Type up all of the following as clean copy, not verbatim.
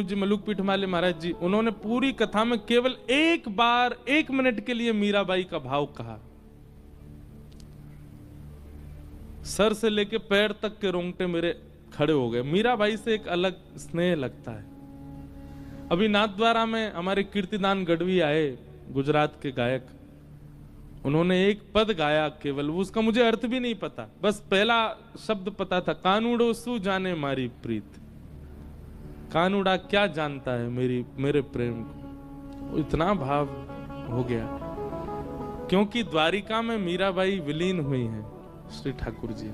जी मलुक पीठमाले महाराज जी, उन्होंने पूरी कथा में केवल एक बार 1 मिनट के लिए मीराबाई का भाव कहा। सर से लेके पैर तक के रोंगटे मेरे खड़े हो गए। मीराबाई से एक अलग स्नेह लगता है। अभी नाथद्वारा में हमारे कीर्तिदान गढ़वी आए, गुजरात के गायक, उन्होंने एक पद गाया केवल, उसका मुझे अर्थ भी नहीं पता, बस पहला शब्द पता था, कानूड़ो सु जाने मारी प्रीत। कानूड़ा क्या जानता है मेरे प्रेम को। इतना भाव हो गया, क्योंकि द्वारिका में मीराबाई विलीन हुई हैं श्री ठाकुर जी।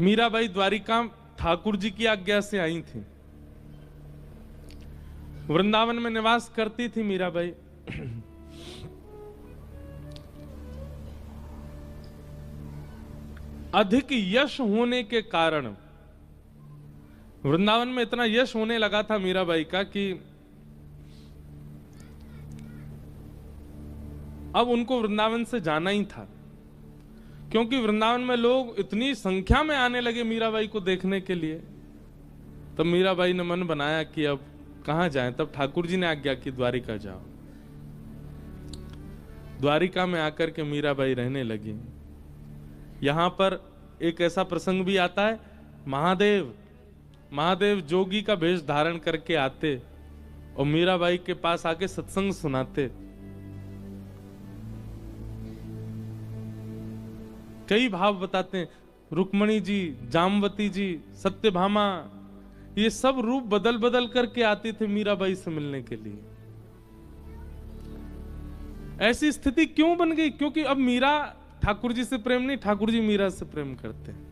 मीराबाई द्वारिका ठाकुर जी की आज्ञा से आई थी। वृंदावन में निवास करती थी मीराबाई। अधिक यश होने के कारण वृंदावन में इतना यश होने लगा था मीराबाई का कि अब उनको वृंदावन से जाना ही था, क्योंकि वृंदावन में लोग इतनी संख्या में आने लगे मीराबाई को देखने के लिए। तब मीराबाई ने मन बनाया कि अब कहां जाएं। तब ठाकुर जी ने आज्ञा की द्वारिका जाओ। द्वारिका में आकर के मीराबाई रहने लगी। यहां पर एक ऐसा प्रसंग भी आता है, महादेव जोगी का वेश धारण करके आते और मीराबाई के पास आके सत्संग सुनाते। कई भाव बताते हैं, रुक्मणी जी, जामवती जी, सत्यभामा, ये सब रूप बदल बदल करके आती थे मीराबाई से मिलने के लिए। ऐसी स्थिति क्यों बन गई? क्योंकि अब मीरा ठाकुर जी से प्रेम नहीं, ठाकुर जी मीरा से प्रेम करते हैं।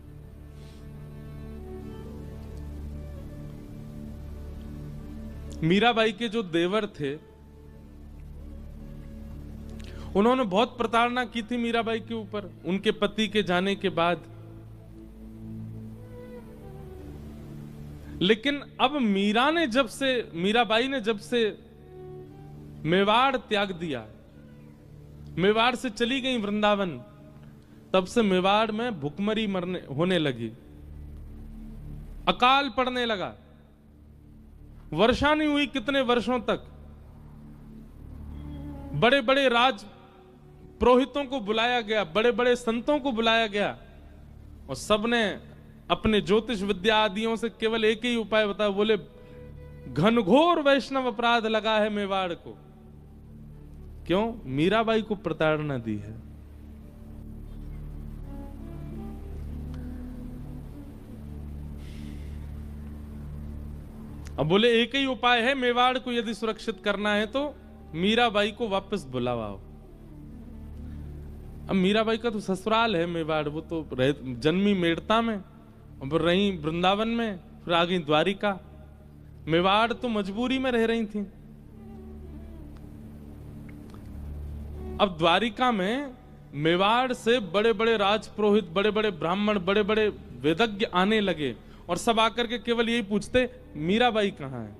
मीराबाई के जो देवर थे, उन्होंने बहुत प्रताड़ना की थी मीराबाई के ऊपर उनके पति के जाने के बाद। लेकिन अब मीराबाई ने जब से मेवाड़ त्याग दिया, मेवाड़ से चली गई वृंदावन, तब से मेवाड़ में भुखमरी होने लगी, अकाल पड़ने लगा, वर्षा नहीं हुई कितने वर्षों तक। बड़े बड़े राज पुरोहितों को बुलाया गया, बड़े बड़े संतों को बुलाया गया, और सबने अपने ज्योतिष विद्या आदियों से केवल एक ही उपाय बताया, बोले घनघोर वैष्णव अपराध लगा है मेवाड़ को। क्यों? मीराबाई को प्रताड़ना दी है। अब बोले एक ही उपाय है, मेवाड़ को यदि सुरक्षित करना है तो मीराबाई को वापस बुलाओ। अब मीराबाई का तो ससुराल है मेवाड़, वो तो जन्मी मेड़ता में, और रही वृंदावन में, फिर आ गई द्वारिका। मेवाड़ तो मजबूरी में रह रही थी। अब द्वारिका में मेवाड़ से बड़े बड़े राजपुरोहित, बड़े बड़े ब्राह्मण, बड़े बड़े वेदज्ञ आने लगे, और सब आकर के केवल यही पूछते, मीराबाई कहां है?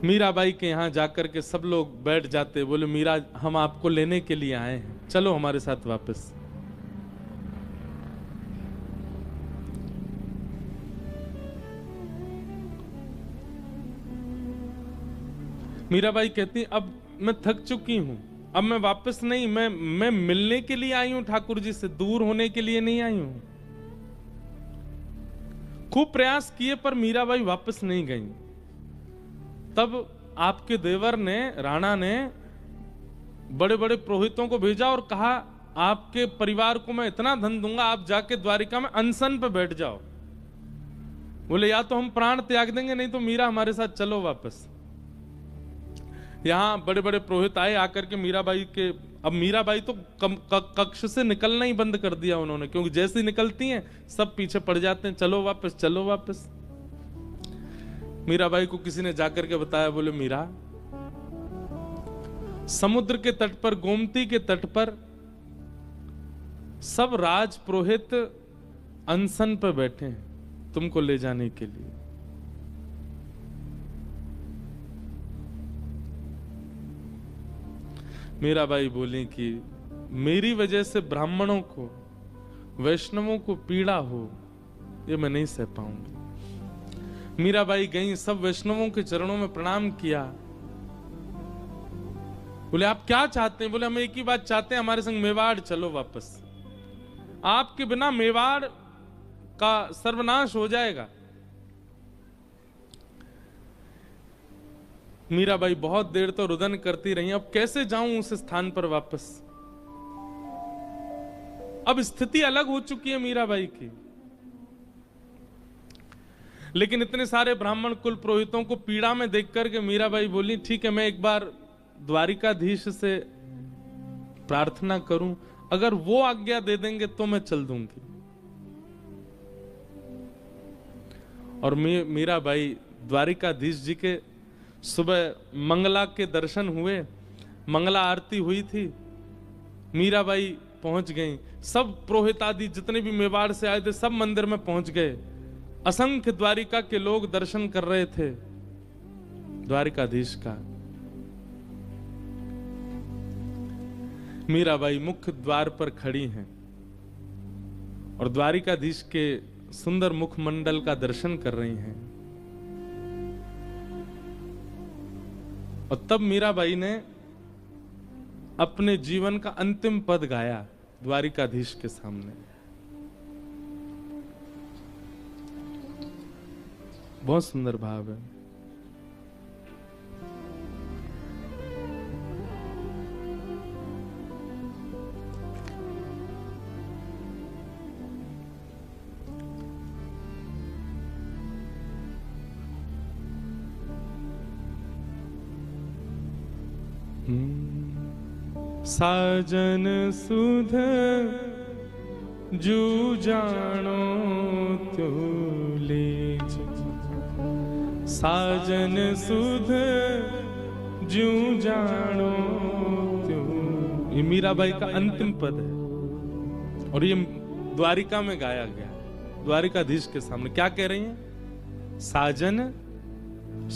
मीराबाई के यहां जाकर के सब लोग बैठ जाते, बोले मीरा, हम आपको लेने के लिए आए हैं, चलो हमारे साथ वापस। मीराबाई कहती, अब मैं थक चुकी हूं, अब मैं वापस नहीं, मैं मिलने के लिए आई हूं ठाकुर जी से, दूर होने के लिए नहीं आई हूं। खूब प्रयास किए पर मीराबाई वापस नहीं गई। तब आपके देवर ने, राणा ने, बड़े बड़े पुरोहितों को भेजा और कहा, आपके परिवार को मैं इतना धन दूंगा, आप जाके द्वारिका में अनशन पे बैठ जाओ। बोले या तो हम प्राण त्याग देंगे, नहीं तो मीरा हमारे साथ चलो वापस। यहां बड़े बड़े पुरोहित आए, आकर के मीराबाई के, अब मीराबाई तो कक्ष से निकलना ही बंद कर दिया उन्होंने, क्योंकि जैसे ही निकलती हैं सब पीछे पड़ जाते हैं, चलो वापस, चलो वापस। मीराबाई को किसी ने जाकर के बताया, बोले मीरा, समुद्र के तट पर, गोमती के तट पर सब राज पुरोहित अनशन पर बैठे हैं तुमको ले जाने के लिए। मीराबाई बोली कि मेरी वजह से ब्राह्मणों को, वैष्णवों को पीड़ा हो, ये मैं नहीं सह पाऊंगी। मीराबाई गई, सब वैष्णवों के चरणों में प्रणाम किया। बोले आप क्या चाहते हैं? बोले हम एक ही बात चाहते हैं, हमारे संग मेवाड़ चलो वापस। आपके बिना मेवाड़ का सर्वनाश हो जाएगा। मीराबाई बहुत देर तो रुदन करती रही, अब कैसे जाऊं उस स्थान पर वापस। अब स्थिति अलग हो चुकी है मीराबाई की। लेकिन इतने सारे ब्राह्मण कुल पुरोहितों को पीड़ा में देख करके मीराबाई बोली ठीक है, मैं एक बार द्वारिकाधीश से प्रार्थना करूं, अगर वो आज्ञा दे देंगे तो मैं चल दूंगी। और मीराबाई द्वारिकाधीश जी के सुबह मंगला के दर्शन हुए, मंगला आरती हुई थी, मीराबाई पहुंच गई। सब पुरोहित आदि जितने भी मेवाड़ से आए थे सब मंदिर में पहुंच गए। असंख्य द्वारिका के लोग दर्शन कर रहे थे द्वारिकाधीश का। मीराबाई मुख्य द्वार पर खड़ी हैं और द्वारिकाधीश के सुंदर मुखमंडल का दर्शन कर रही हैं। और तब मीराबाई ने अपने जीवन का अंतिम पद गाया द्वारिकाधीश के सामने। बहुत सुंदर भाव है। साजन सुध जू जानो त्यो लीज, साजन सुध जू जानो त्यो। ये मीराबाई का अंतिम पद है और ये द्वारिका में गाया गया, द्वारिकाधीश के सामने। क्या कह रही हैं? साजन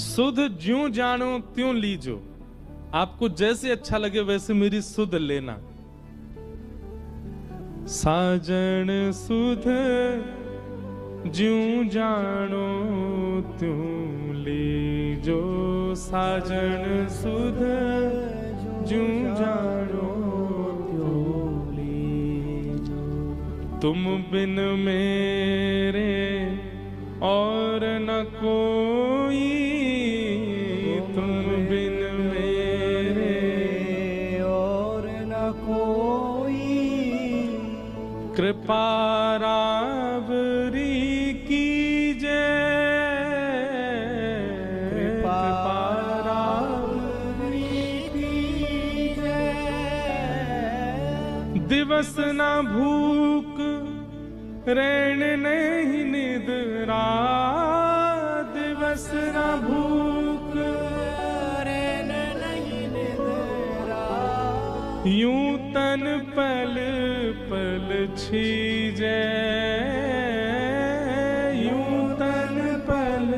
सुध ज्यों जानो त्यों लीजो, आपको जैसे अच्छा लगे वैसे मेरी सुध लेना। साजन सुध ज्यों जानो त्यों लीजो, साजन सुध ज्यों जानो त्यों लीजो। तुम बिन मेरे और न कोई, तुम बिन कृपा रावरी कीजे, कृपा रावरी कीजे। दिवस न भूख रैन नहीं निद्रा, दिवस न भूख रैन नहीं निद्रा। यूं तन पल पल छीजे, यूं तन पल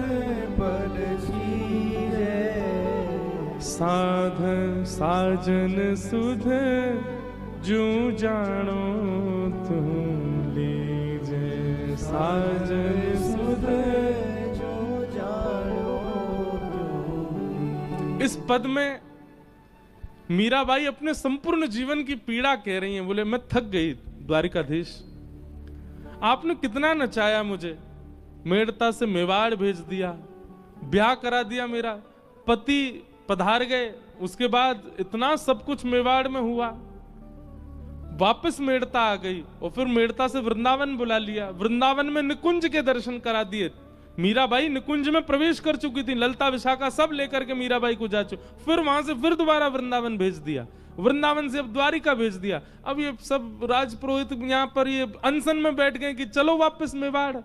पल छीजे। साधन साजन सुध जूं जानो तुम लीजे, साजन सुध जूं जानो तुम। इस पद में मीराबाई अपने संपूर्ण जीवन की पीड़ा कह रही हैं। बोले मैं थक गई द्वारिकाधीश, आपने कितना नचाया मुझे, मेड़ता से मेवाड़ भेज दिया, ब्याह करा दिया, मेरा पति पधार गए, उसके बाद इतना सब कुछ मेवाड़ में हुआ, वापस मेड़ता आ गई और फिर मेड़ता से वृंदावन बुला लिया, वृंदावन में निकुंज के दर्शन करा दिए। मीराबाई निकुंज में प्रवेश कर चुकी थी, ललता विशाखा सब लेकर के मीराबाई को जा चुकी, फिर वहां से फिर दोबारा वृंदावन भेज दिया, वृंदावन से अब द्वारिका भेज दिया। अब ये सब राजपुरोहित यहां पर ये अनशन में बैठ गए कि चलो वापस मेवाड़।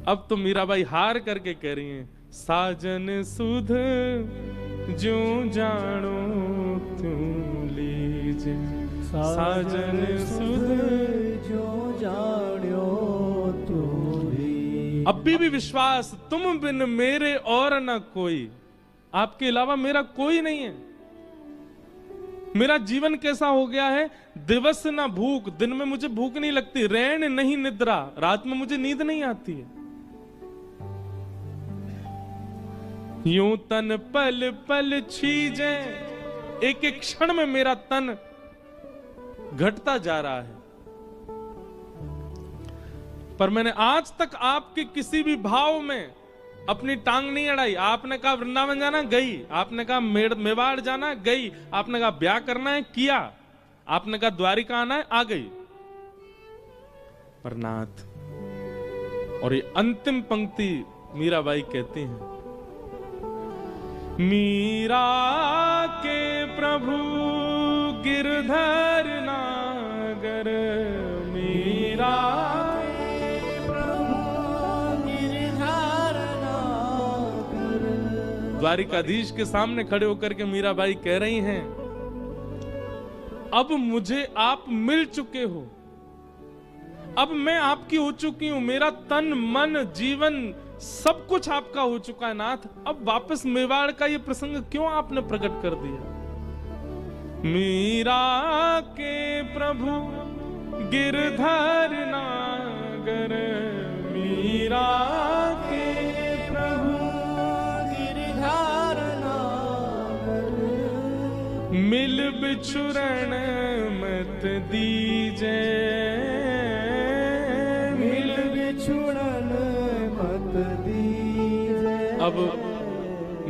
अब तो मीराबाई हार करके कह रही हैं, साजन सुध ज्यों जानो त्यों लीजे, साजन सुध ज्यों जानो त्यों लीजे। अब भी विश्वास, तुम बिन मेरे और न कोई, आपके अलावा मेरा कोई नहीं है। मेरा जीवन कैसा हो गया है, दिवस ना भूख, दिन में मुझे भूख नहीं लगती, रैन नहीं निद्रा, रात में मुझे नींद नहीं आती है। यूं तन पल पल छीजे, एक एक क्षण में मेरा तन घटता जा रहा है। पर मैंने आज तक आपके किसी भी भाव में अपनी टांग नहीं अड़ाई। आपने कहा वृंदावन जाना, गई। आपने कहा मेवाड़ जाना, गई। आपने कहा ब्याह करना है, किया। आपने कहा द्वारिका आना है, आ गई। पर नाथ, और ये अंतिम पंक्ति मीराबाई कहती हैं, मीरा के प्रभु गिरधर नागर, मीरा द्वारिकाधीश के सामने खड़े होकर के मीराबाई कह रही हैं, अब मुझे आप मिल चुके हो, अब मैं आपकी हो चुकी हूं, मेरा तन मन जीवन सब कुछ आपका हो चुका है नाथ। अब वापस मेवाड़ का ये प्रसंग क्यों आपने प्रकट कर दिया। मीरा के प्रभु गिरधर नागर, मीरा के प्रभु मिल बिछुरण मत दीजे, मिल बिछुरण मत दीजे। अब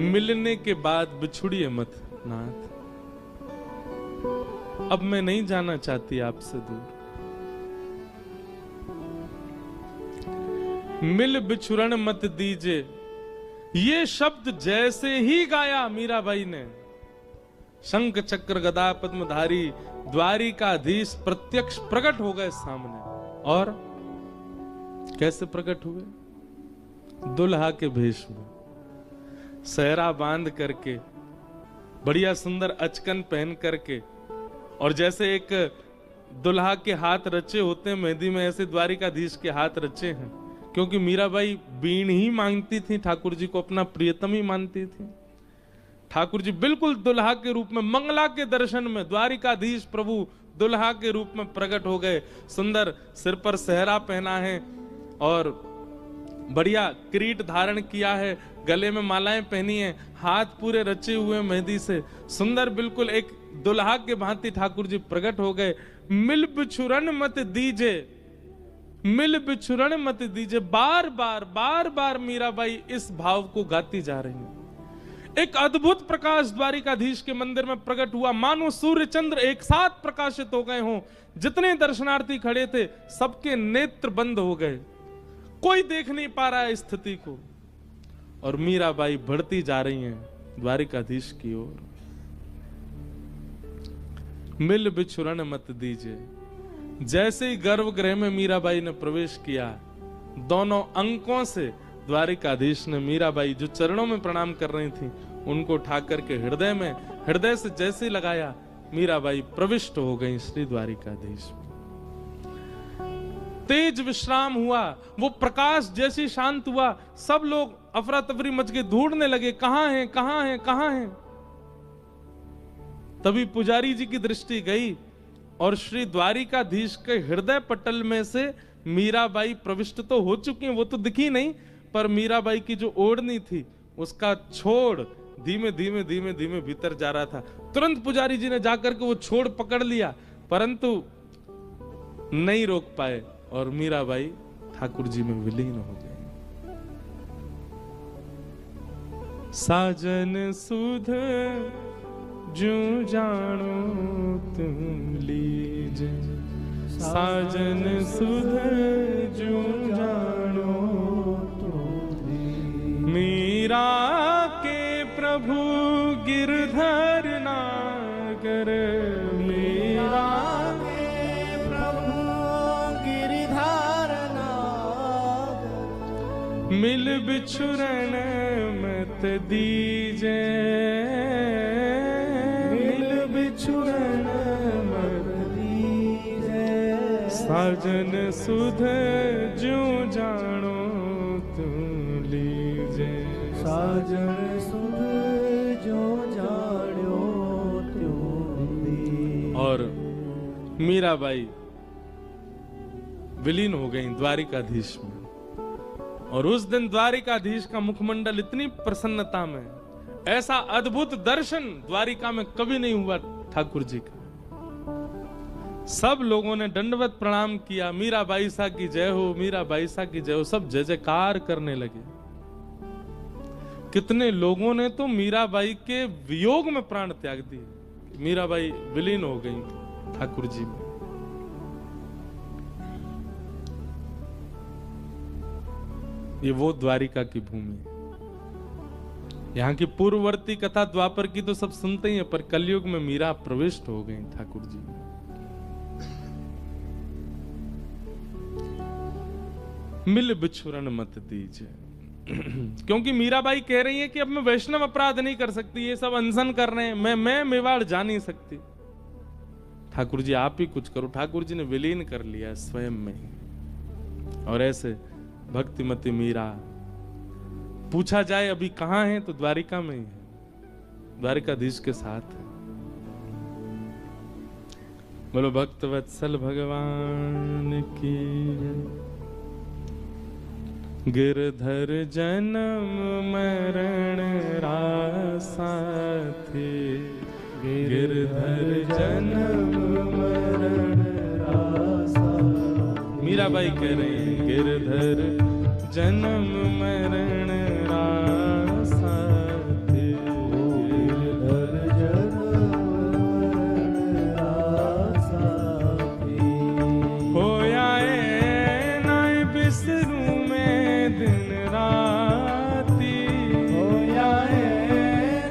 मिलने के बाद बिछुड़िए मत नाथ, अब मैं नहीं जाना चाहती आपसे दूर। मिल बिछुरण मत दीजे, ये शब्द जैसे ही गाया मीराबाई ने, शंख चक्र गदा पद्मधारी द्वारिकाधीश प्रत्यक्ष प्रकट हो गए सामने। और कैसे प्रकट हुए, दुल्हा के भेष में, सहरा बांध करके, बढ़िया सुंदर अचकन पहन करके, और जैसे एक दुल्हा के हाथ रचे होते हैं मेहंदी में, ऐसे द्वारिकाधीश के हाथ रचे हैं। क्योंकि मीराबाई बीण ही मांगती थी, ठाकुर जी को अपना प्रियतम ही मानती थी। ठाकुर जी बिल्कुल दुल्हा के रूप में, मंगला के दर्शन में द्वारिकाधीश प्रभु दुल्हा के रूप में प्रकट हो गए। सुंदर सिर पर सहरा पहना है और बढ़िया किरीट धारण किया है, गले में मालाएं पहनी है, हाथ पूरे रचे हुए मेहंदी से, सुंदर बिल्कुल एक दुल्हा के भांति ठाकुर जी प्रकट हो गए। मिल बिछुरन मत दीजे, मिल बिछुरन मत दीजे, बार बार मीराबाई इस भाव को गाती जा रही है। एक अद्भुत प्रकाश द्वारिकाधीश के मंदिर में प्रकट हुआ, मानो सूर्य चंद्र एक साथ प्रकाशित हो गए हों। जितने दर्शनार्थी खड़े थे सबके नेत्र बंद हो गए, कोई देख नहीं पा रहा है स्थिति को। और मीराबाई बढ़ती जा रही हैं द्वारिकाधीश की ओर। मिल बिछुरन मत दीजिए, जैसे ही गर्भगृह में मीराबाई ने प्रवेश किया, दोनों अंकों से द्वारिकाधीश ने मीराबाई जो चरणों में प्रणाम कर रही थी उनको उठा करके हृदय में, हृदय से जैसे लगाया, मीराबाई प्रविष्ट हो गई श्री द्वारिकाधीश। तेज विश्राम हुआ, वो प्रकाश जैसे शांत हुआ, सब लोग अफरा तफरी मच के ढूंढने लगे, कहां है कहां है कहां है। तभी पुजारी जी की दृष्टि गई और श्री द्वारिकाधीश के हृदय पटल में से मीराबाई प्रविष्ट तो हो चुकी हैं, वो तो दिखी नहीं, पर मीराबाई की जो ओढ़नी थी उसका छोड़ धीमे धीमे धीमे धीमे भीतर जा रहा था। तुरंत पुजारी जी ने जाकर के वो छोड़ पकड़ लिया, परंतु नहीं रोक पाए और मीराबाई ठाकुर जी में विलीन हो गई। साजन सुध जो जानो तुम लीजे, साजन सुध जो जानो मीरा के प्रभु गिरधर नागर, मीरा के प्रभु गिरधर नागर, मिल बिछुरन मत दीजे, मिल बिछुरन मत दीजे, साजन सुध जो जानो तुम लीजे, साजन सुध और मीराबाई विलीन हो गई द्वारिकाधीश में। और उस दिन द्वारिकाधीश का मुखमंडल इतनी प्रसन्नता में, ऐसा अद्भुत दर्शन द्वारिका में कभी नहीं हुआ ठाकुर जी का। सब लोगों ने दंडवत प्रणाम किया, मीराबाई सा की जय हो, मीराबाई सा की जय हो, सब जय जयकार करने लगे। कितने लोगों ने तो मीराबाई के वियोग में प्राण त्याग दिए। मीराबाई विलीन हो गई ठाकुर जी में। ये वो द्वारिका की भूमि है। यहाँ की पूर्ववर्ती कथा द्वापर की तो सब सुनते ही हैं, पर कलयुग में मीरा प्रविष्ट हो गई ठाकुर जी में। मिल बिछुरन मत दीजिए, क्योंकि मीराबाई कह रही है कि अब मैं वैष्णव अपराध नहीं कर सकती, ये सब अनशन कर रहे हैं, मैं मेवाड़ जा नहीं सकती। ठाकुर जी आप ही कुछ करो। ठाकुर जी ने विलीन कर लिया स्वयं में ही। और ऐसे भक्तिमती मीरा, पूछा जाए अभी कहां है तो द्वारिका में ही है, द्वारिकाधीश के साथ है। बोलो भक्तवत्सल भगवान की। गिरधर जन्म मरण रासा थे, गिरधर जन्म मरण रासा। मीराबाई कह रही है गिरधर जन्म मरण रासा थे, गिरधर जन्म मरण रासा थे। होया नाय बिसरू दिन राती, होया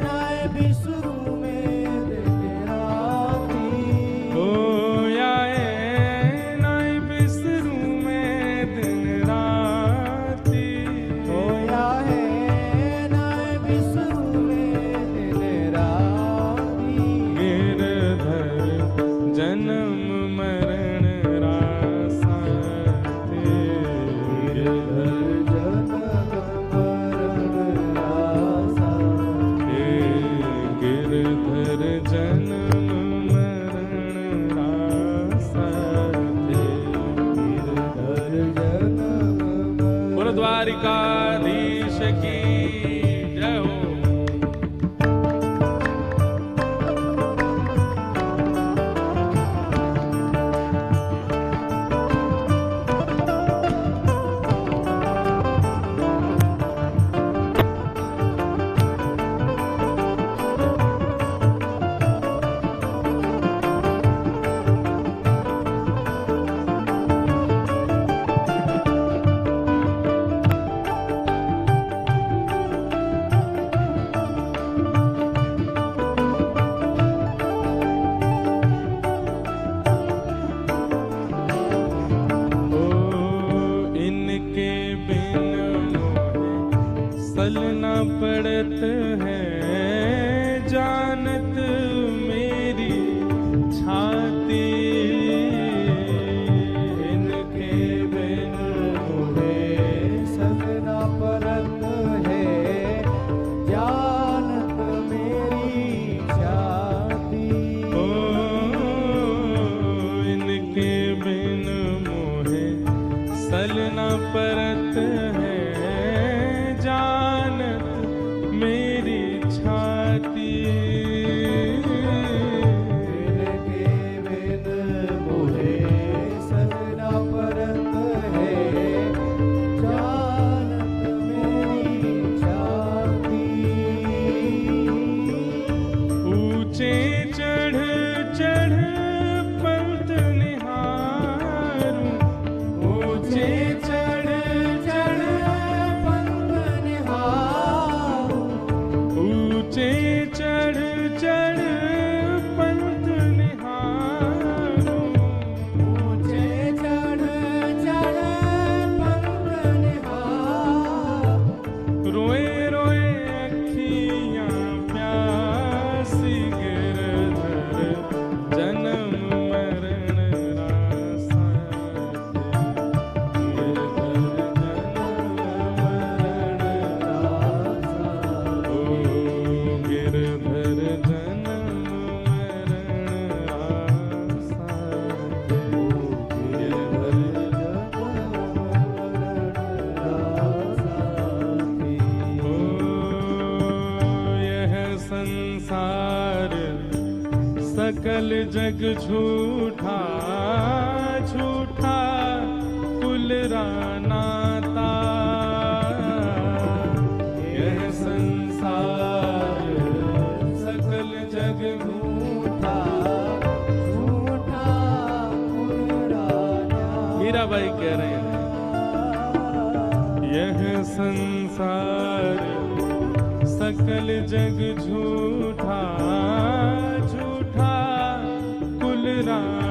नाय बिसरू में दिन राती, होया नाय बिसरू में दिन राती, होया नाय बिसरू में दिन राती। गिरधर जन्म मरण रासा थे, गिरधर द्वारिकाधीश की जय हो। चलना पड़त है जानत मेरी छाती, इनके बिन मुझे चलना पड़त है जानत मेरी छाती। ओ इनके बिन मुझे चलना पड़त है मेरी छाती, इनके बिन मुझे चलना पड़त है जानत मेरी छाती। ऊंचे चढ़ चढ़ पंथ निहारूं, ऊंचे चढ़ चढ़ पंथ निहारूं, ऊंचे चढ़ सकल जग झूठा झूठा कुल रानाता, यह संसार सकल जग झूठा झूठा कुल रानाता। मीराबाई कह रहे हैं यह संसार सकल जग झूठा झूठा कुल रानाता।